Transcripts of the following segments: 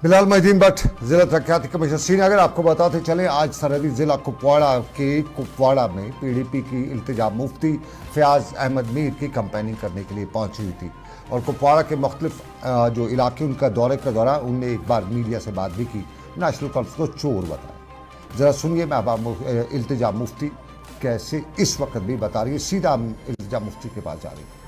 बिलाल मोहिद्दीन भट्ट, जिला तरक्याती कमीशन श्रीनगर। आपको बताते चलें, आज सरहदी जिला कुपवाड़ा के कुपवाड़ा में पीडीपी की इल्तिजा मुफ्ती फयाज अहमद मीर की कंपेनिंग करने के लिए पहुंची हुई थी और कुपवाड़ा के मुख्तलिफ जो इलाके उनका दौरे के दौरान उनने एक बार मीडिया से बात भी की। नेशनल कॉन्फ्रेंस को चोर बताया। ज़रा सुनिए महबूब इल्तिजा मुफ्ती कैसे इस वक्त भी बता रही है। सीधा इल्तिजा मुफ्ती के पास जा रही है।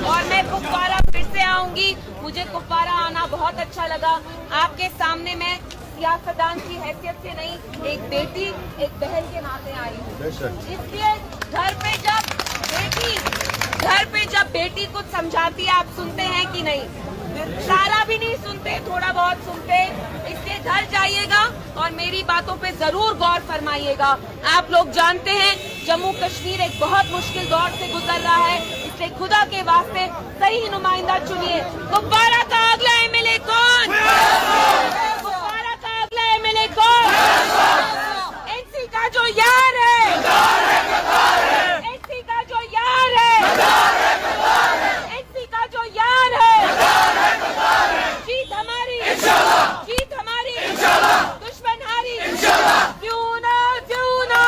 और मैं कुपवाड़ा फिर से आऊंगी। मुझे कुपवाड़ा आना बहुत अच्छा लगा। आपके सामने मैं सियासतदान की हैसियत से नहीं, एक बेटी एक बहन के नाते आई हूँ। इसलिए घर पे जब बेटी कुछ समझाती है, आप सुनते हैं कि नहीं? सारा भी नहीं सुनते, थोड़ा बहुत सुनते। इसलिए घर जाइएगा और मेरी बातों पे जरूर गौर फरमाइएगा। आप लोग जानते हैं जम्मू कश्मीर एक बहुत मुश्किल दौर से गुजर रहा है, इसलिए खुदा के वास्ते सही नुमाइंदा चुनिए। कुपवाड़ा का अगला एमएलए कौन? कुपवाड़ा का अगला एमएलए कौन? एनसी का जो यार है, एनसी का जो यार है, एनसी का जो यार है। जीत हमारी, जीत हमारी, दुश्मन हारी। क्यों ना, क्यों ना,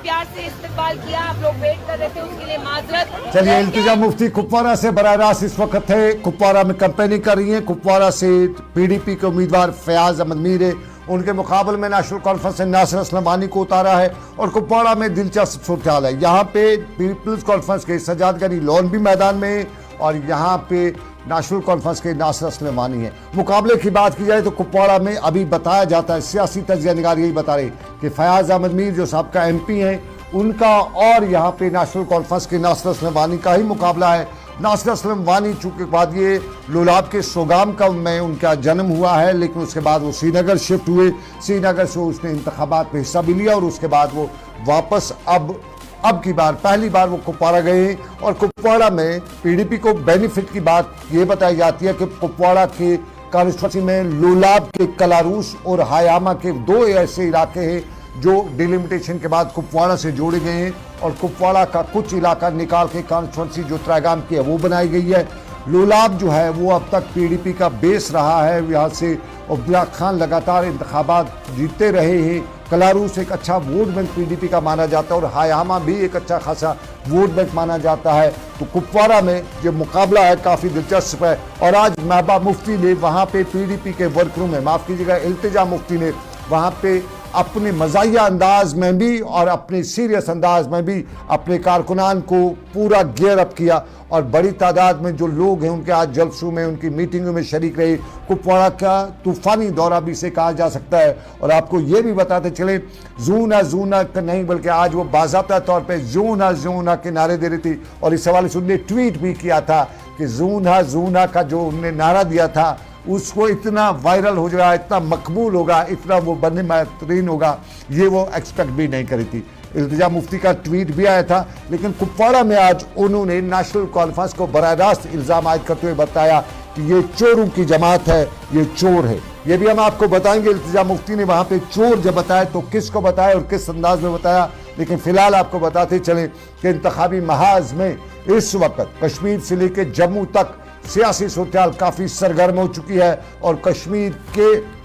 प्यार से इस्तेमाल किया। आप लोग वेट कर रहे थे, उसके लिए माजरत। चलिए, इल्तिजा मुफ्ती कुपवाड़ा से बराह रास्त इस वक्त है। कुपवाड़ा में कंपेनिंग कर रही है। कुपवाड़ा से पीडीपी के उम्मीदवार फयाज अहमद मीर है, उनके मुकाबले में नेशनल कॉन्फ्रेंस ने नासिर असलम वानी को उतारा है। और कुपवाड़ा में दिलचस्प सूरत है। यहाँ पे पीपल्स कॉन्फ्रेंस के सजाद गनी लोन भी मैदान में है और यहाँ पे नेशनल कॉन्फ्रेंस के नासिर असलम वानी है। मुकाबले की बात की जाए तो कुपवाड़ा में अभी बताया जाता है, सियासी तजिया निगार यही बता रहे कि फयाज अहमद मीर जो साहबका एमपी हैं, उनका और यहाँ पे नेशनल कॉन्फ्रेंस के नासिर असलम वानी का ही मुकाबला है। नासिर असलम वानी चूंकि बाद ये लोलाब के सोगाम का में उनका जन्म हुआ है, लेकिन उसके बाद वो श्रीनगर शिफ्ट हुए। श्रीनगर से उसने इंतखाबात में हिस्सा भी लिया और उसके बाद वो वापस अब की बार पहली बार वो कुपवाड़ा गए हैं। और कुपवाड़ा में पीडीपी को बेनिफिट की बात ये बताई जाती है कि कुपवाड़ा के कॉन्स्टिट्यूंसी में लोलाब के कलारूस और हायामा के दो ऐसे इलाके हैं जो डिलिमिटेशन के बाद कुपवाड़ा से जोड़े गए हैं और कुपवाड़ा का कुछ इलाका निकाल के कॉन्स्टिट्यूंसी जो त्रैगाम की है वो बनाई गई है। लोलाब जो है वो अब तक पीडीपी का बेस रहा है। यहाँ से अब्दुल्ला खान लगातार इंतखाबात जीतते रहे हैं। कलारूस एक अच्छा वोट बैंक पीडीपी का माना जाता है और हायामा भी एक अच्छा खासा वोट बैंक माना जाता है। तो कुपवाड़ा में जो मुकाबला है काफ़ी दिलचस्प है। और आज महबा मुफ्ती ने वहाँ पे पीडीपी के वर्करों में, माफ़ कीजिएगा इल्तिजा मुफ्ती ने वहाँ पे अपने मज़ाहिया अंदाज में भी और अपने सीरियस अंदाज में भी अपने कारकुनान को पूरा गियर अप किया और बड़ी तादाद में जो लोग हैं उनके आज जलसों में, उनकी मीटिंगों में शरीक रहे। कुपवाड़ा का तूफ़ानी दौरा भी इसे कहा जा सकता है। और आपको ये भी बताते चले, जूना जूना का नहीं बल्कि आज वो बाज़ाब्ता तौर पे जूना जूना के नारे दे रही थी। और इस हवाले से उन्होंने ट्वीट भी किया था कि जूना जूना का जो उन्होंने नारा दिया था उसको इतना वायरल हो जाएगा, इतना मकबूल होगा, इतना वो बनने बेहतरीन होगा, ये वो एक्सपेक्ट भी नहीं करी थी। इल्तिजा मुफ्ती का ट्वीट भी आया था। लेकिन कुपवाड़ा में आज उन्होंने नेशनल कॉन्फ्रेंस को बराह रास्त इल्ज़ाम आयद करते हुए बताया कि ये चोरों की जमात है, ये चोर है। ये भी हम आपको बताएंगे इल्तिजा मुफ्ती ने वहाँ पे चोर जब बताया तो किसको बताया और किस अंदाज में बताया। लेकिन फिलहाल आपको बताते चलें कि इंतखाबी महाज में इस वक्त कश्मीर से लेकर जम्मू तक सियासी सूरत काफ़ी सरगर्म हो चुकी है। और कश्मीर के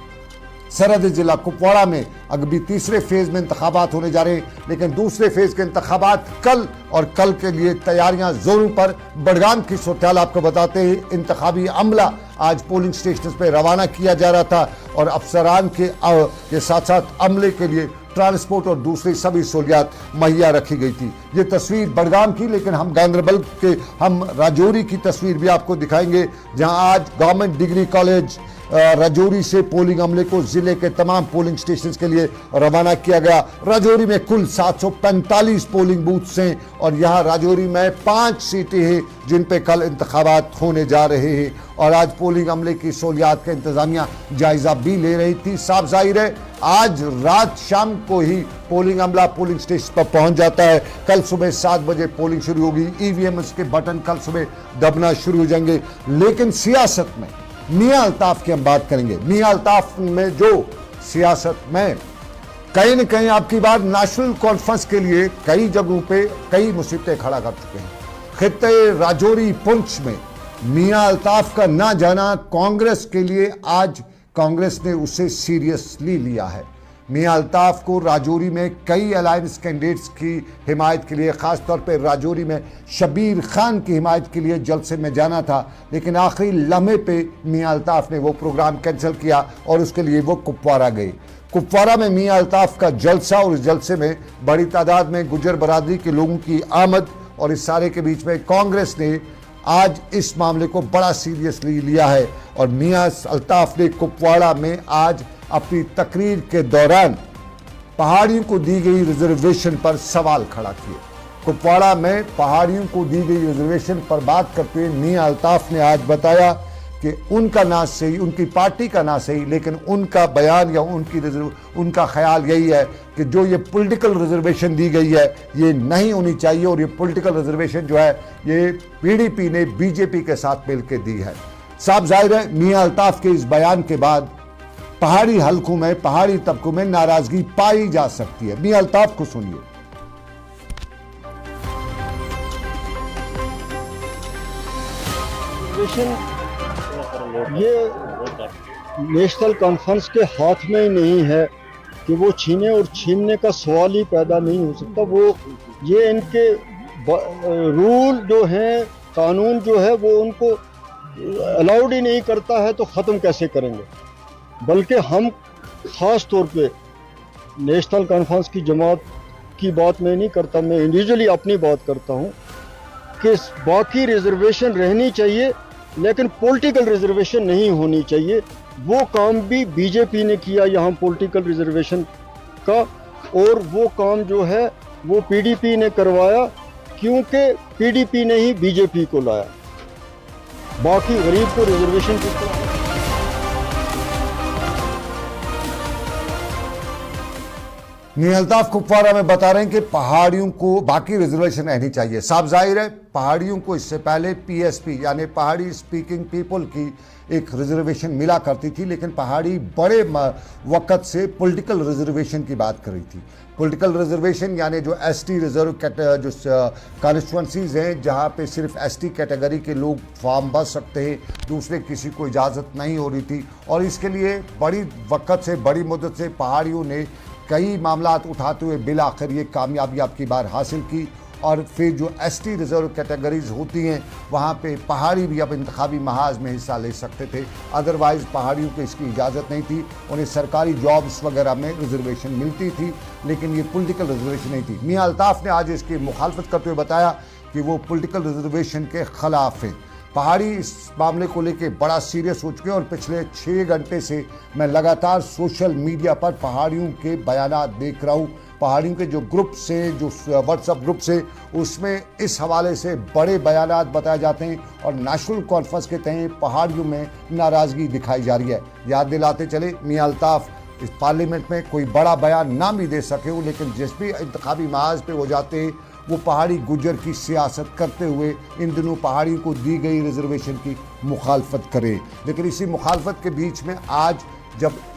सरहदी जिला कुपवाड़ा में अभी तीसरे फेज़ में इंतखाबात होने जा रहे हैं, लेकिन दूसरे फेज़ के इंतखाबात कल और कल के लिए तैयारियां जोरों पर। बड़गाम की सूरत आपको बताते हैं, इंतखाबी अमला आज पोलिंग स्टेशन पर रवाना किया जा रहा था और अफसरान के साथ साथ अमले के लिए ट्रांसपोर्ट और दूसरी सभी सहूलियात मुहैया रखी गई थी। ये तस्वीर बड़गाम की, लेकिन हम गांदरबल के राजौरी की तस्वीर भी आपको दिखाएंगे, जहां आज गवर्नमेंट डिग्री कॉलेज राजौरी से पोलिंग अमले को जिले के तमाम पोलिंग स्टेशन के लिए रवाना किया गया। राजौरी में कुल 745 पोलिंग बूथ्स हैं और यहाँ राजौरी में 5 सीटें हैं जिन पे कल इंतखाबात होने जा रहे हैं। और आज पोलिंग अमले की सहूलियात का इंतजामिया जायजा भी ले रही थी। साफ जाहिर है आज रात शाम को ही पोलिंग अमला पोलिंग स्टेशन पर पहुंच जाता है। कल सुबह 7 बजे पोलिंग शुरू होगी। ईवीएम के बटन कल सुबह दबना शुरू हो जाएंगे। लेकिन सियासत में मियां अल्ताफ की हम बात करेंगे। मियां अल्ताफ में जो सियासत में कहीं न कहीं आपकी बात नेशनल कॉन्फ्रेंस के लिए कई जगहों पे कई मुसीबतें खड़ा कर चुके हैं। खित्ते राजौरी पुंछ में मियां अल्ताफ का ना जाना कांग्रेस के लिए आज कांग्रेस ने उसे सीरियसली लिया है। मियां अल्ताफ को राजौरी में कई अलायंस कैंडिडेट्स की हिमायत के लिए, ख़ासतौर पर राजौरी में शबीर खान की हिमायत के लिए जलसे में जाना था, लेकिन आखिरी लम्हे पे मियां अल्ताफ ने वो प्रोग्राम कैंसिल किया और उसके लिए वो कुपवारा गए। कुपवारा में मियां अल्ताफ का जलसा और इस जलसे में बड़ी तादाद में गुजर बरादरी के लोगों की आमद और इस सारे के बीच में कांग्रेस ने आज इस मामले को बड़ा सीरियसली लिया है और मियां अल्ताफ ने कुपवाड़ा में आज अपनी तकरीर के दौरान पहाड़ियों को दी गई रिजर्वेशन पर सवाल खड़ा किए। कुपवाड़ा में पहाड़ियों को दी गई रिजर्वेशन पर बात करते हुए मियां अल्ताफ ने आज बताया कि उनका ना सही, उनकी पार्टी का ना सही, लेकिन उनका बयान या उनका ख्याल यही है कि जो ये पॉलिटिकल रिजर्वेशन दी गई है ये नहीं होनी चाहिए और ये पॉलिटिकल रिजर्वेशन जो है ये पीडीपी ने बीजेपी के साथ मिलकर दी है। साफ जाहिर है मियां अल्ताफ के इस बयान के बाद पहाड़ी हलकों में, पहाड़ी तबकों में नाराजगी पाई जा सकती है। मियां अल्ताफ को सुनिए। ये नेशनल कॉन्फ्रेंस के हाथ में ही नहीं है कि वो छीने और छीनने का सवाल ही पैदा नहीं हो सकता। वो ये इनके रूल जो हैं, कानून जो है वो उनको अलाउड ही नहीं करता है, तो ख़त्म कैसे करेंगे। बल्कि हम ख़ास तौर पे नेशनल कॉन्फ्रेंस की जमात की बात मैं नहीं करता, मैं इंडिविजुअली अपनी बात करता हूँ कि बाकी रिजर्वेशन रहनी चाहिए लेकिन पॉलिटिकल रिजर्वेशन नहीं होनी चाहिए। वो काम भी बीजेपी ने किया यहाँ पॉलिटिकल रिजर्वेशन का, और वो काम जो है वो पीडीपी ने करवाया क्योंकि पीडीपी ने ही बीजेपी को लाया। बाकी गरीब को रिजर्वेशन की मियां अल्ताफ कुपवारा में बता रहे हैं कि पहाड़ियों को बाकी रिजर्वेशन रहनी चाहिए। साफ जाहिर है पहाड़ियों को इससे पहले पीएसपी यानी पहाड़ी स्पीकिंग पीपल की एक रिजर्वेशन मिला करती थी, लेकिन पहाड़ी बड़े वक्त से पॉलिटिकल रिजर्वेशन की बात कर रही थी। पॉलिटिकल रिजर्वेशन यानी जो एसटी रिजर्व जो कॉन्स्टिट्यूंसीज हैं जहां पे सिर्फ एसटी कैटेगरी के लोग फॉर्म भर सकते हैं, दूसरे किसी को इजाज़त नहीं हो रही थी। और इसके लिए बड़ी वक्त से, बड़ी मुद्दत से पहाड़ियों ने कई मामलात उठाते हुए बिल आखिर ये कामयाबी आपकी बार हासिल की। और फिर जो एसटी रिजर्व कैटेगरीज होती हैं वहाँ पे पहाड़ी भी अब इंतखाबी महाज में हिस्सा ले सकते थे, अदरवाइज़ पहाड़ियों को इसकी इजाज़त नहीं थी। उन्हें सरकारी जॉब्स वगैरह में रिजर्वेशन मिलती थी, लेकिन ये पॉलिटिकल रिजर्वेशन नहीं थी। मियां अल्ताफ ने आज इसकी मुखालफत करते हुए बताया कि वो पॉलिटिकल रिजर्वेशन के ख़िलाफ़ हैं। पहाड़ी इस मामले को लेकर बड़ा सीरियस हो चुके हैं और पिछले 6 घंटे से मैं लगातार सोशल मीडिया पर पहाड़ियों के बयानात देख रहा हूँ। पहाड़ियों के जो ग्रुप से, जो व्हाट्सएप ग्रुप से, उसमें इस हवाले से बड़े बयानात बताए जाते हैं और नेशनल कॉन्फ्रेंस के तहत पहाड़ियों में नाराज़गी दिखाई जा रही है। याद दिलाते चले मियां अल्ताफ इस पार्लियामेंट में कोई बड़ा बयान ना भी दे सके हो, लेकिन जिस भी इंतखाबी महाज पे वो जाते हैं वो पहाड़ी गुजर की सियासत करते हुए इन दिनों पहाड़ियों को दी गई रिजर्वेशन की मुखालफत करे। लेकिन इसी मुखालफत के बीच में आज जब